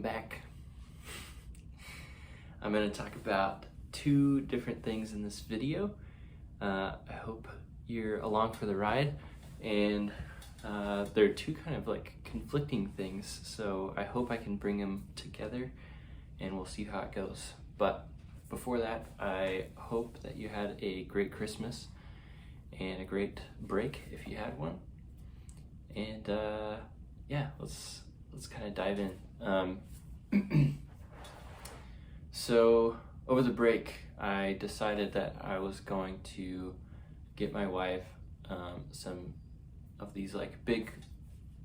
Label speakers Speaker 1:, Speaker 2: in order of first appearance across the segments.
Speaker 1: welcome back. I'm going to talk about two different things in this video. I hope you're along for the ride, and they're two kind of like conflicting things, so I hope I can bring them together and we'll see how it goes. But before that, I hope that you had a great Christmas and a great break if you had one. And yeah, let's kind of dive in. So over the break, I decided that I was going to get my wife some of these like big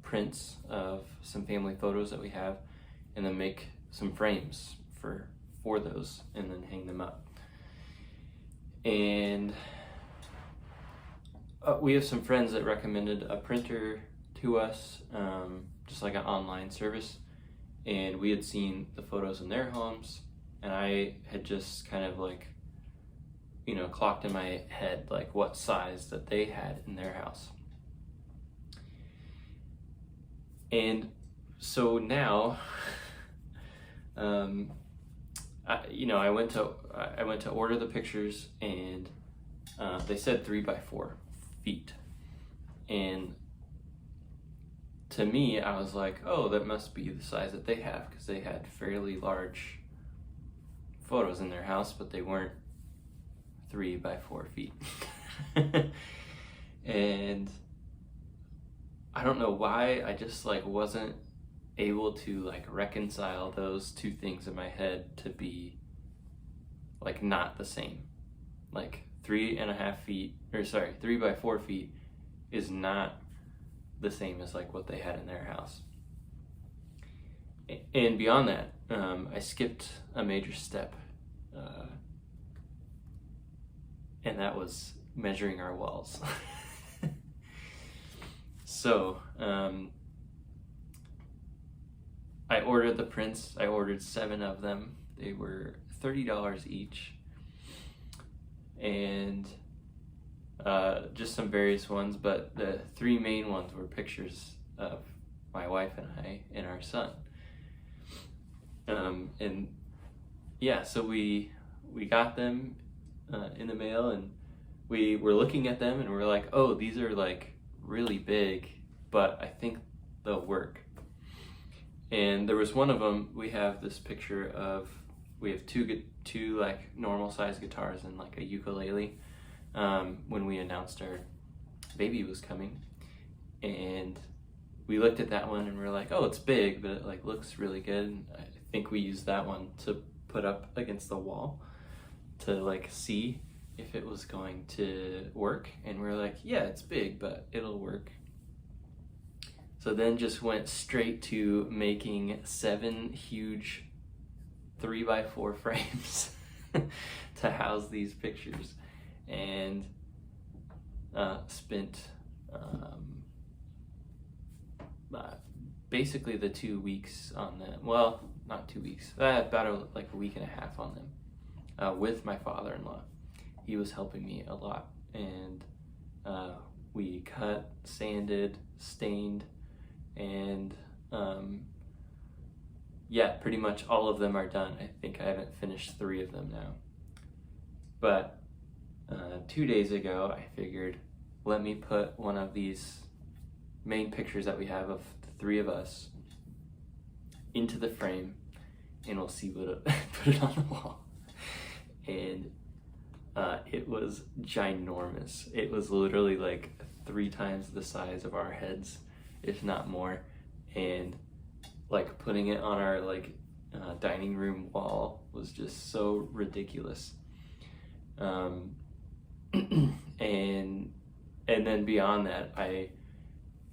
Speaker 1: prints of some family photos that we have, and then make some frames for those and then hang them up. And we have some friends that recommended a printer to us, just like an online service, and we had seen the photos in their homes, and I had just kind of like, you know, clocked in my head like what size that they had in their house. And so now I went to order the pictures, and they said 3x4 feet, and to me I was like, oh, that must be the size that they have, because they had fairly large photos in their house, but they weren't 3x4 feet. And I don't know why, I just like wasn't able to like reconcile those two things in my head to be like not the same. Like 3x4 feet is not the same as like what they had in their house. And beyond that, I skipped a major step, and that was measuring our walls. So I ordered the prints. I ordered 7 of them. They were $30 each, and just some various ones, but the 3 main ones were pictures of my wife and I and our son. And yeah, so we got them in the mail, and we were looking at them and we're like, oh, these are like really big, but I think they'll work. And there was one of them, we have this picture of, we have two like normal size guitars and like a ukulele, when we announced our baby was coming. And we looked at that one and we're like, oh, it's big, but it like looks really good. And I think we used that one to put up against the wall to like see if it was going to work. And we're like, yeah, it's big, but it'll work. So then just went straight to making 7 huge 3x4 frames to house these pictures, and spent basically the 2 weeks on them. Well, not 2 weeks, about like a week and a half on them, with my father-in-law. He was helping me a lot, and we cut, sanded, stained, and yeah, pretty much all of them are done. I think I haven't finished 3 of them now. But 2 days ago, I figured, let me put one of these main pictures that we have of the 3 of us into the frame, and we'll see what put it on the wall. And it was ginormous. It was literally like 3 times the size of our heads, if not more. And like putting it on our like dining room wall was just so ridiculous. And then beyond that, I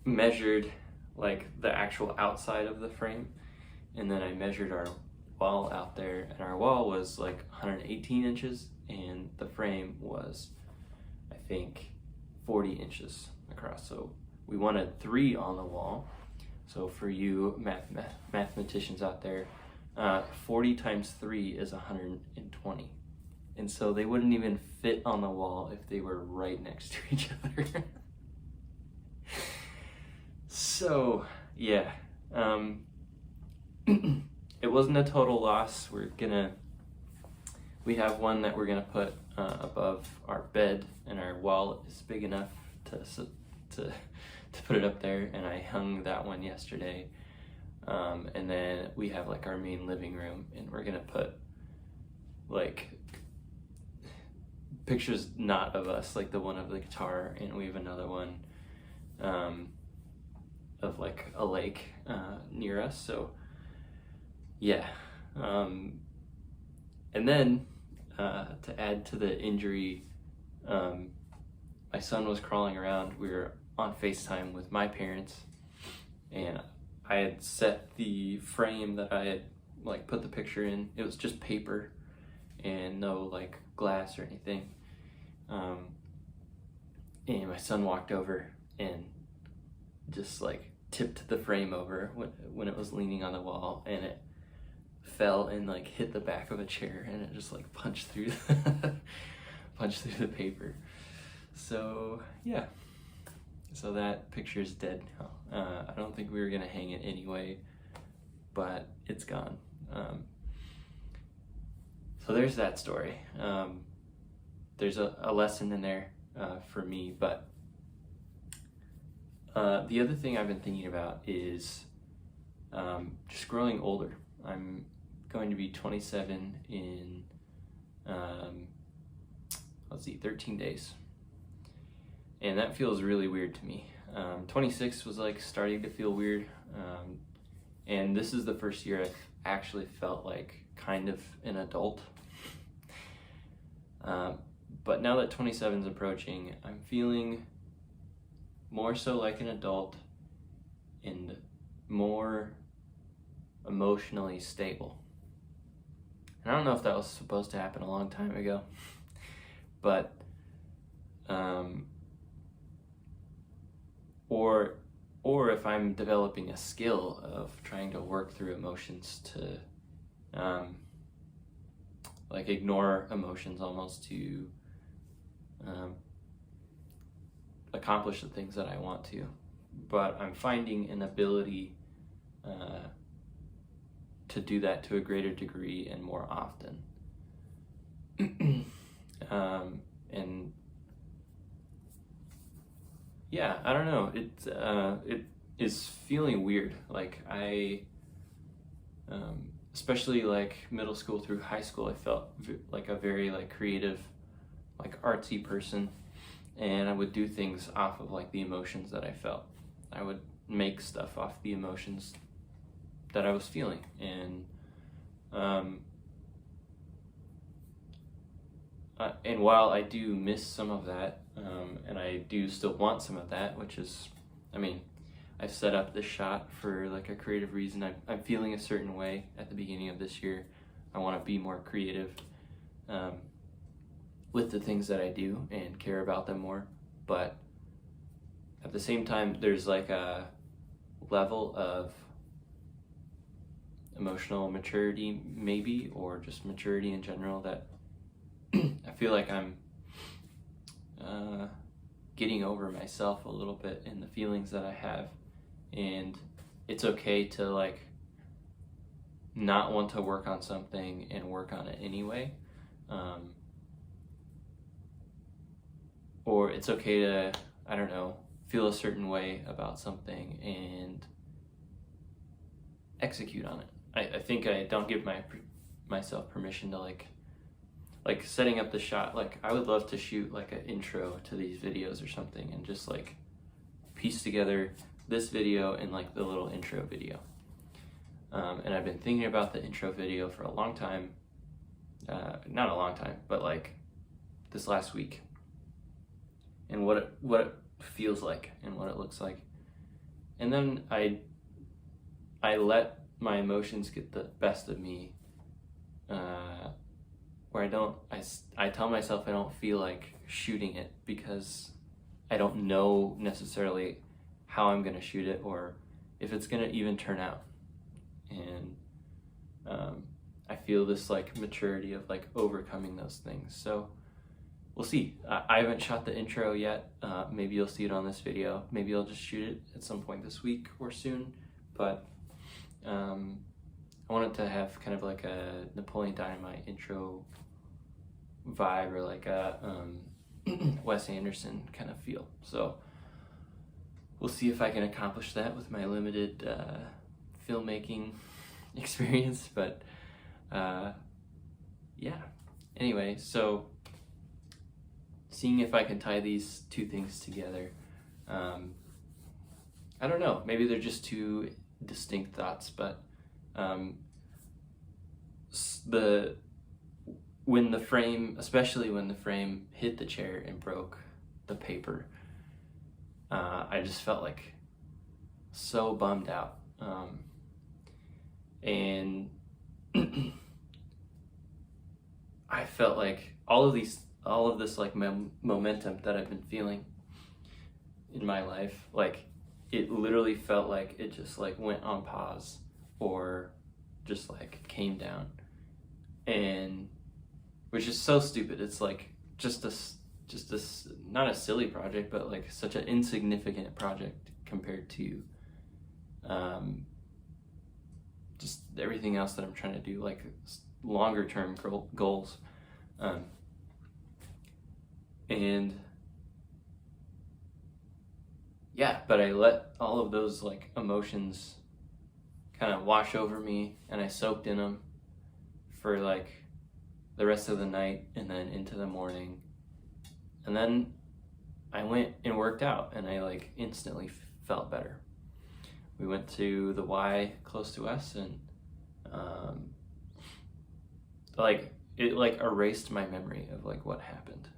Speaker 1: measured like the actual outside of the frame, and then I measured our wall out there, and our wall was like 118 inches, and the frame was, I think, 40 inches across. So we wanted 3 on the wall. So for you mathematicians out there, 40 times 3 is 120. And so they wouldn't even fit on the wall if they were right next to each other. So yeah, it wasn't a total loss. We have one that we're gonna put above our bed, and our wall is big enough to put it up there, and I hung that one yesterday. And then we have like our main living room, and we're gonna put like pictures not of us, like the one of the guitar, and we have another one of like a lake near us. So yeah, and then to add to the injury, my son was crawling around. We were on FaceTime with my parents, and I had set the frame that I had like put the picture in. It was just paper and no like glass or anything. And my son walked over and just like tipped the frame over when it was leaning on the wall, and it fell and like hit the back of a chair, and it just like punched through the paper. So yeah, so that picture is dead now. I don't think we were gonna hang it anyway, but it's gone. So there's that story. There's a lesson in there for me, but the other thing I've been thinking about is just growing older. I'm going to be 27 in 13 days, and that feels really weird to me. 26 was like starting to feel weird, and this is the first year I've actually felt like kind of an adult. But now that 27 is approaching, I'm feeling more so like an adult and more emotionally stable. And I don't know if that was supposed to happen a long time ago, but or if I'm developing a skill of trying to work through emotions to like ignore emotions almost to accomplish the things that I want to. But I'm finding an ability to do that to a greater degree and more often. And yeah, I don't know. It is feeling weird. Like especially like middle school through high school, I felt like a very like creative, like artsy person, and I would do things off of like the emotions that I felt. I would make stuff off the emotions that I was feeling, and while I do miss some of that, and I do still want some of that, which is, I mean, I've set up this shot for like a creative reason. I'm feeling a certain way at the beginning of this year. I want to be more creative with the things that I do and care about them more. But at the same time, there's like a level of emotional maturity maybe, or just maturity in general, that I feel like I'm getting over myself a little bit in the feelings that I have, and it's okay to like not want to work on something and work on it anyway, or it's okay to, I don't know, feel a certain way about something and execute on it. I think I don't give myself permission to like setting up the shot. Like I would love to shoot like an intro to these videos or something, and just like piece together this video and like the little intro video. And I've been thinking about the intro video for a long time, not a long time, but like this last week, and what it feels like and what it looks like. And then I let my emotions get the best of me, where I tell myself I don't feel like shooting it because I don't know necessarily how I'm gonna shoot it or if it's gonna even turn out. And I feel this like maturity of like overcoming those things. So we'll see. I haven't shot the intro yet. Maybe you'll see it on this video. Maybe I'll just shoot it at some point this week or soon. But I want it to have kind of like a Napoleon Dynamite intro vibe, or like a Wes Anderson kind of feel. So we'll see if I can accomplish that with my limited filmmaking experience, but yeah. Anyway, so seeing if I can tie these two things together. I don't know, maybe they're just two distinct thoughts, but when the frame, especially when the frame hit the chair and broke the paper, I just felt like so bummed out. And I felt like all of this like momentum that I've been feeling in my life, like it literally felt like it just like went on pause or just like came down, and which is so stupid. It's like just a not a silly project, but like such an insignificant project compared to just everything else that I'm trying to do, like longer term goals. And yeah, but I let all of those like emotions kind of wash over me, and I soaked in them for like the rest of the night and then into the morning. And then I went and worked out, and I like instantly felt better. We went to the Y close to us, and like it like erased my memory of like what happened.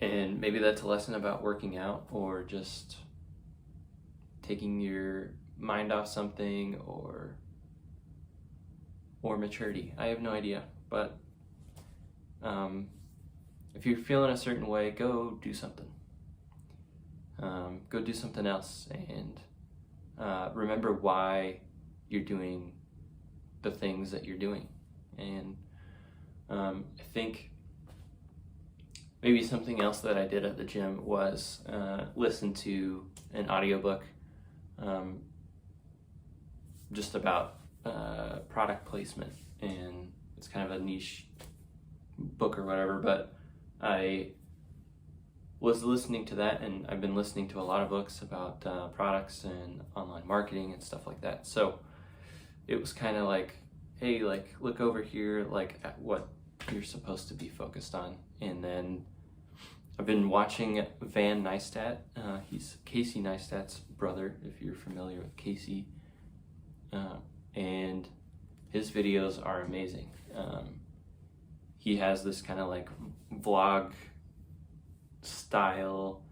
Speaker 1: And maybe that's a lesson about working out, or just taking your mind off something, or maturity. I have no idea, but if you're feeling a certain way, go do something. Go do something else, and remember why you're doing the things that you're doing. And I think maybe something else that I did at the gym was listen to an audiobook just about product placement, and it's kind of a niche book or whatever, but I was listening to that, and I've been listening to a lot of books about products and online marketing and stuff like that. So it was kind of like, hey, like look over here, like at what you're supposed to be focused on. And then I've been watching Van Neistat. He's Casey Neistat's brother, if you're familiar with Casey. And his videos are amazing. He has this kind of like vlog style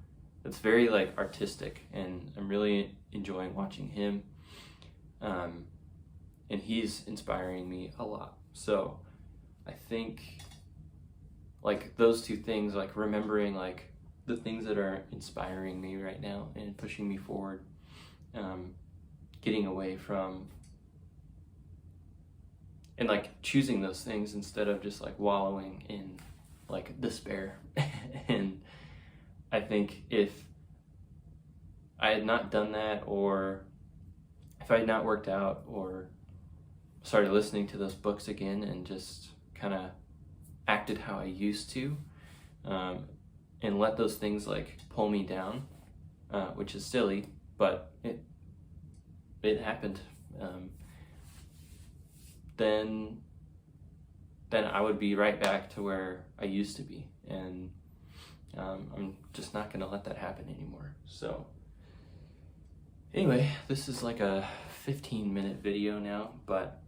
Speaker 1: that's very like artistic, and I'm really enjoying watching him. And he's inspiring me a lot. So I think like those two things, like remembering like the things that are inspiring me right now and pushing me forward, getting away from, and like choosing those things instead of just like wallowing in like despair. And I think if I had not done that, or if I had not worked out or started listening to those books again and just kind of acted how I used to, and let those things like pull me down, which is silly, but it happened, then I would be right back to where I used to be, and I'm just not gonna let that happen anymore. So anyway, this is like a 15-minute video now, but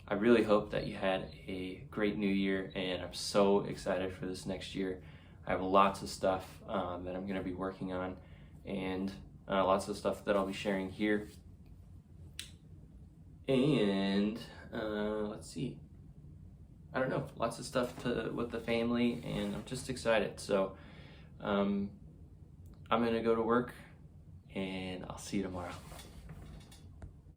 Speaker 1: I really hope that you had a great new year, and I'm so excited for this next year. I have lots of stuff that I'm gonna be working on, and lots of stuff that I'll be sharing here. And let's see, I don't know, lots of stuff with the family, and I'm just excited. So I'm gonna go to work, and I'll see you tomorrow.